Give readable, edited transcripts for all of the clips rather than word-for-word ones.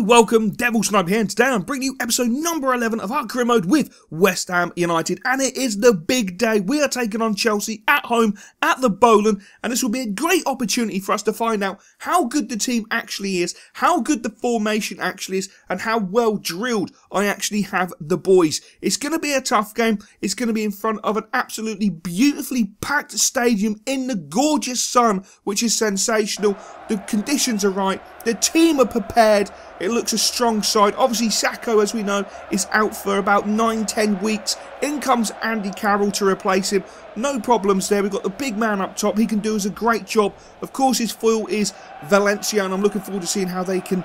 welcome, Devil Sniper here, and today I'm bringing you episode number 11 of our career mode with West Ham United, and it is the big day. We are taking on Chelsea at home at the Bowlen, and this will be a great opportunity for us to find out how good the team actually is, how good the formation actually is, and how well drilled I actually have the boys. It's going to be a tough game. It's going to be in front of an absolutely beautifully packed stadium in the gorgeous sun, which is sensational. The conditions are right. The team are prepared. It looks a strong side. Obviously, Sacco, as we know, is out for about 9-10 weeks. In comes Andy Carroll to replace him. No problems there. We've got the big man up top. He can do us a great job. Of course, his foil is Valencia, and I'm looking forward to seeing how they can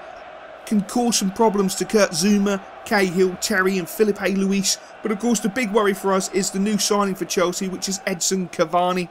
cause some problems to Kurt Zuma, Cahill, Terry and Felipe Luis. But of course, the big worry for us is the new signing for Chelsea, which is Edson Cavani.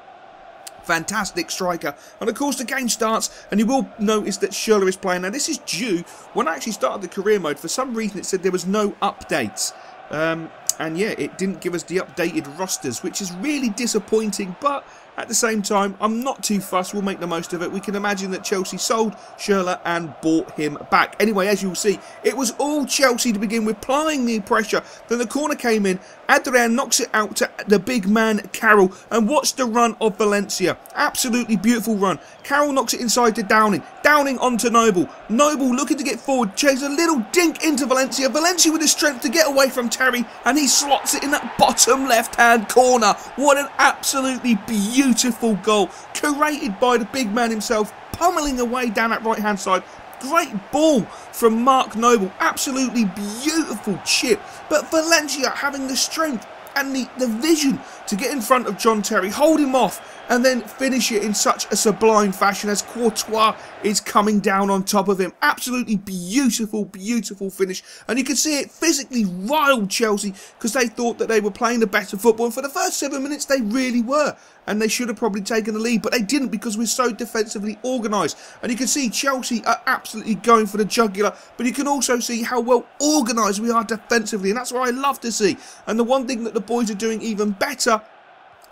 Fantastic striker. And of course the game starts, and you will notice that Schürrle is playing. Now this is due, when I actually started the career mode, for some reason it said there was no updates. And yeah, it didn't give us the updated rosters, which is really disappointing, but at the same time, I'm not too fussed. We'll make the most of it. We can imagine that Chelsea sold Schürrle and bought him back. Anyway, as you'll see, it was all Chelsea to begin with, applying the pressure. Then the corner came in. Adrian knocks it out to the big man, Carroll. And watch the run of Valencia. Absolutely beautiful run. Carroll knocks it inside to Downing. Downing onto Noble. Noble looking to get forward. Chases a little dink into Valencia. Valencia with the strength to get away from Terry. And he slots it in that bottom left-hand corner. What an absolutely beautiful goal. Curated by the big man himself. Pummeling away down that right-hand side. Great ball from Mark Noble. Absolutely beautiful chip. But Valencia having the strength and the vision to get in front of John Terry, hold him off, and then finish it in such a sublime fashion as Courtois is coming down on top of him. Absolutely beautiful, beautiful finish. And you can see it physically riled Chelsea because they thought that they were playing the better football. And for the first 7 minutes, they really were. And they should have probably taken the lead, but they didn't because we're so defensively organised. And you can see Chelsea are absolutely going for the jugular, but you can also see how well organised we are defensively, and that's what I love to see. And the one thing that the boys are doing even better,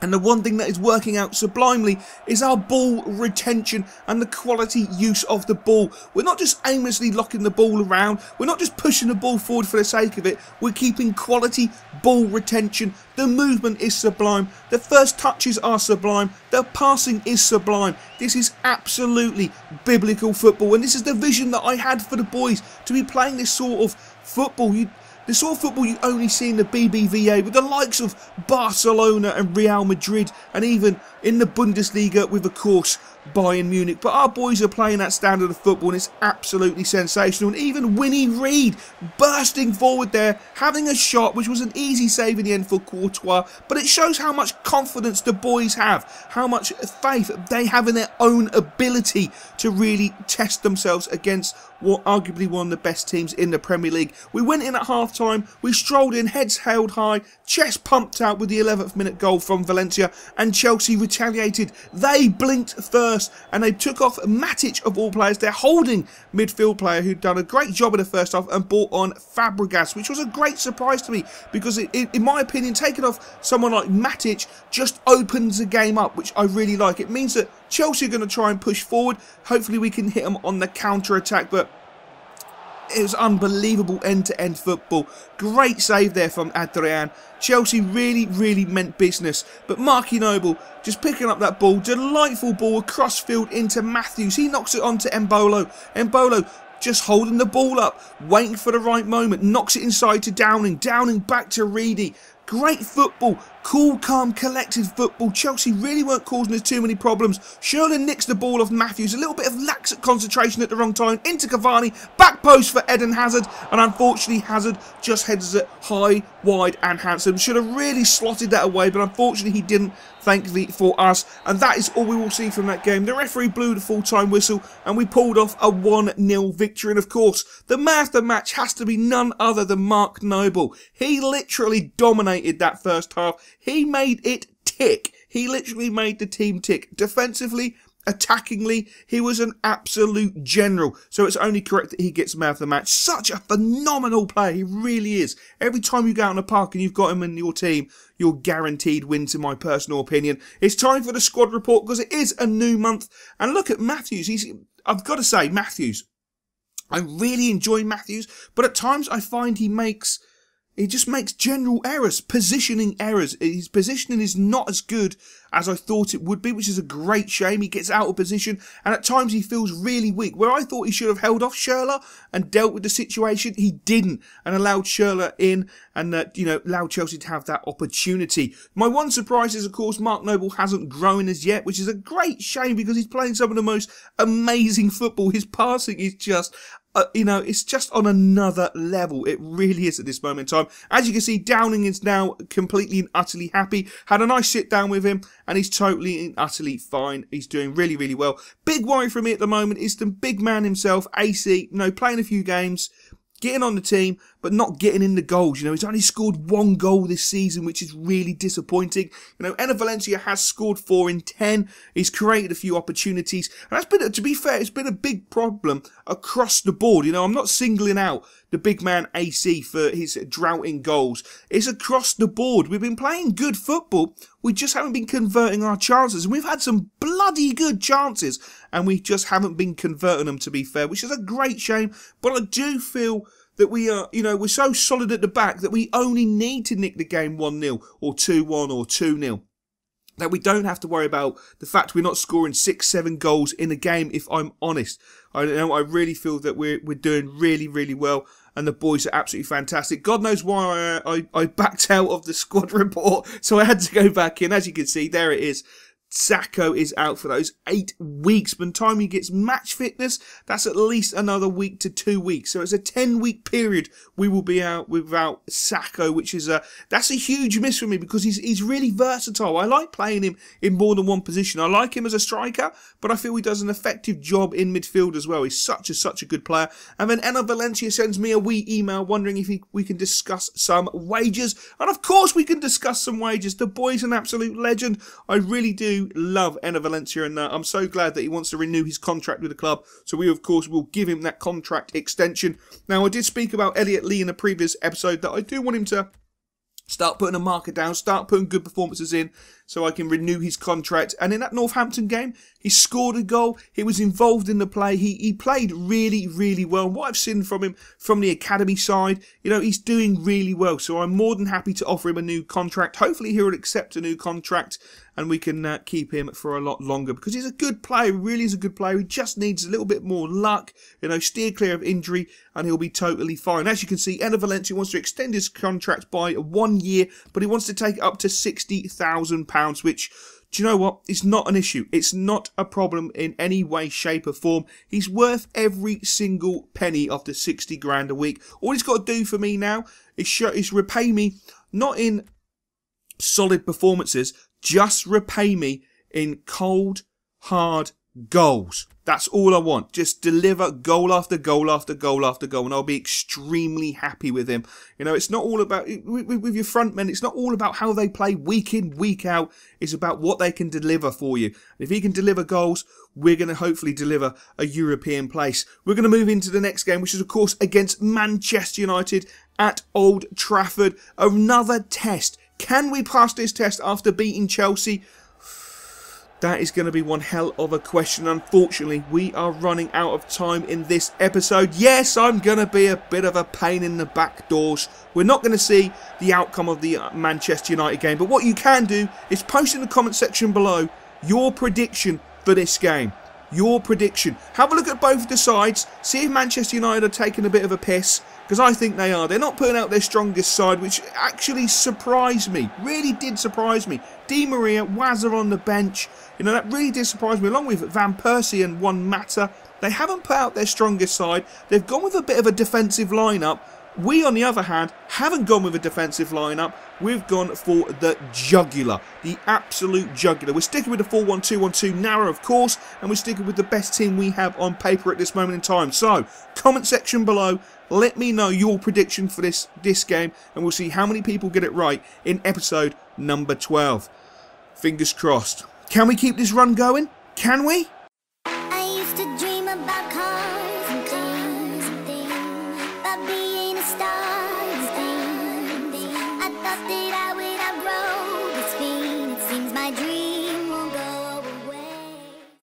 and the one thing that is working out sublimely, is our ball retention and the quality use of the ball. We're not just aimlessly locking the ball around. We're not just pushing the ball forward for the sake of it. We're keeping quality ball retention. The movement is sublime. The first touches are sublime. The passing is sublime. This is absolutely biblical football. And this is the vision that I had for the boys, to be playing this sort of football. The sort of football you only see in the BBVA with the likes of Barcelona and Real Madrid, and even in the Bundesliga with, of course, Bayern Munich. But our boys are playing that standard of football, and it's absolutely sensational. And even Winnie Reid bursting forward there, having a shot, which was an easy save in the end for Courtois. But it shows how much confidence the boys have, how much faith they have in their own ability to really test themselves against what arguably one of the best teams in the Premier League. We went in at half-time, we strolled in, heads held high, chest pumped out with the 11th minute goal from Valencia, and Chelsea retaliated. They blinked first, and they took off Matic of all players, their holding midfield player who'd done a great job in the first half, and brought on Fabregas, which was a great surprise to me, because in my opinion, taking off someone like Matic just opens the game up, which I really like. It means that Chelsea are going to try and push forward. Hopefully we can hit them on the counter-attack, but it was unbelievable end-to-end football. Great save there from Adrian. Chelsea really, really meant business. But Marky Noble just picking up that ball. Delightful ball across field into Matthews. He knocks it onto Embolo. Embolo just holding the ball up, waiting for the right moment. Knocks it inside to Downing. Downing back to Reedy. Great football. Cool, calm, collected football. Chelsea really weren't causing us too many problems. Schürrle nicks the ball off Matthews. A little bit of lax concentration at the wrong time. Into Cavani. Back post for Eden Hazard. And unfortunately, Hazard just heads it high, wide and handsome. Should have really slotted that away, but unfortunately he didn't, thankfully for us. And that is all we will see from that game. The referee blew the full-time whistle, and we pulled off a 1-0 victory. And of course, the man of the match has to be none other than Mark Noble. He literally dominated that first half. He made it tick. He literally made the team tick. Defensively, attackingly, he was an absolute general. So it's only correct that he gets man of the match. Such a phenomenal player. He really is. Every time you go out on the park and you've got him in your team, you're guaranteed wins, in my personal opinion. It's time for the squad report because it is a new month. And look at Matthews. I've got to say, Matthews, I really enjoy Matthews, but at times I find he just makes general errors, positioning errors. His positioning is not as good as I thought it would be, which is a great shame. He gets out of position, and at times he feels really weak. Where I thought he should have held off Schürrle and dealt with the situation, he didn't, and allowed Schürrle in, and allowed Chelsea to have that opportunity. My one surprise is, of course, Mark Noble hasn't grown as yet, which is a great shame because he's playing some of the most amazing football. His passing is just it's just on another level. It really is at this moment in time. As you can see, Downing is now completely and utterly happy. Had a nice sit down with him, and he's totally and utterly fine. He's doing really, really well. Big worry for me at the moment is the big man himself, AC, playing a few games, getting on the team, but not getting in the goals. He's only scored 1 goal this season, which is really disappointing. Enner Valencia has scored 4 in 10. He's created a few opportunities. And that's been, to be fair, it's been a big problem across the board. I'm not singling out the big man AC for his drought in goals. It's across the board. We've been playing good football. We just haven't been converting our chances. And we've had some bloody good chances, and we just haven't been converting them, to be fair, which is a great shame. But I do feel that we are, we're so solid at the back that we only need to nick the game 1-0 or 2-1 or 2-0. That we don't have to worry about the fact we're not scoring 6-7 goals in a game, if I'm honest. I really feel that we're doing really, really well, and the boys are absolutely fantastic. God knows why I backed out of the squad report, so I had to go back in. As you can see, there it is. Sacco is out for those 8 weeks. By the time he gets match fitness, that's at least another week to 2 weeks. So it's a 10-week period we will be out without Sacco, which is that's a huge miss for me because he's really versatile. I like playing him in more than one position. I like him as a striker, but I feel he does an effective job in midfield as well. He's such a good player. And then Enner Valencia sends me a wee email wondering if we can discuss some wages. And of course we can discuss some wages. The boy's an absolute legend. I really do love Enner Valencia, and I'm so glad that he wants to renew his contract with the club. So we, of course, will give him that contract extension. Now, I did speak about Elliot Lee in a previous episode that I do want him to start putting a marker down, start putting good performances in so I can renew his contract. And in that Northampton game, he scored a goal. He was involved in the play. He played really, really well. And what I've seen from him from the academy side, he's doing really well. So I'm more than happy to offer him a new contract. Hopefully he will accept a new contract and we can keep him for a lot longer because he's a good player. He really is a good player. He just needs a little bit more luck, steer clear of injury, and he'll be totally fine. As you can see, Enner Valencia wants to extend his contract by 1 year, but he wants to take it up to £60,000, which, do you know what? It's not an issue. It's not a problem in any way, shape or form. He's worth every single penny of the 60 grand a week. All he's got to do for me now is repay me, not in solid performances, just repay me in cold, hard goals. That's all I want. Just deliver goal after goal after goal after goal, and I'll be extremely happy with him. It's not all about, with your front men, it's not all about how they play week in, week out. It's about what they can deliver for you. If he can deliver goals, we're going to hopefully deliver a European place. We're going to move into the next game, which is, of course, against Manchester United at Old Trafford. Another test. Can we pass this test after beating Chelsea? That is going to be one hell of a question. Unfortunately, we are running out of time in this episode. Yes, I'm going to be a bit of a pain in the back doors. We're not going to see the outcome of the Manchester United game. But what you can do is post in the comment section below your prediction for this game. Your prediction. Have a look at both the sides. See if Manchester United are taking a bit of a piss. Because I think they are. They're not putting out their strongest side, which actually surprised me. Really did surprise me. Di Maria, Wazza on the bench. That really did surprise me. Along with Van Persie and Juan Mata. They haven't put out their strongest side. They've gone with a bit of a defensive lineup. We, on the other hand, haven't gone with a defensive lineup. We've gone for the jugular. The absolute jugular. We're sticking with the 4-1-2-1-2 narrow, of course. And we're sticking with the best team we have on paper at this moment in time. So, comment section below. Let me know your prediction for this game. And we'll see how many people get it right in episode number 12. Fingers crossed. Can we keep this run going? Can we? I used to dream about cars and things, about being a star and things. I thought that I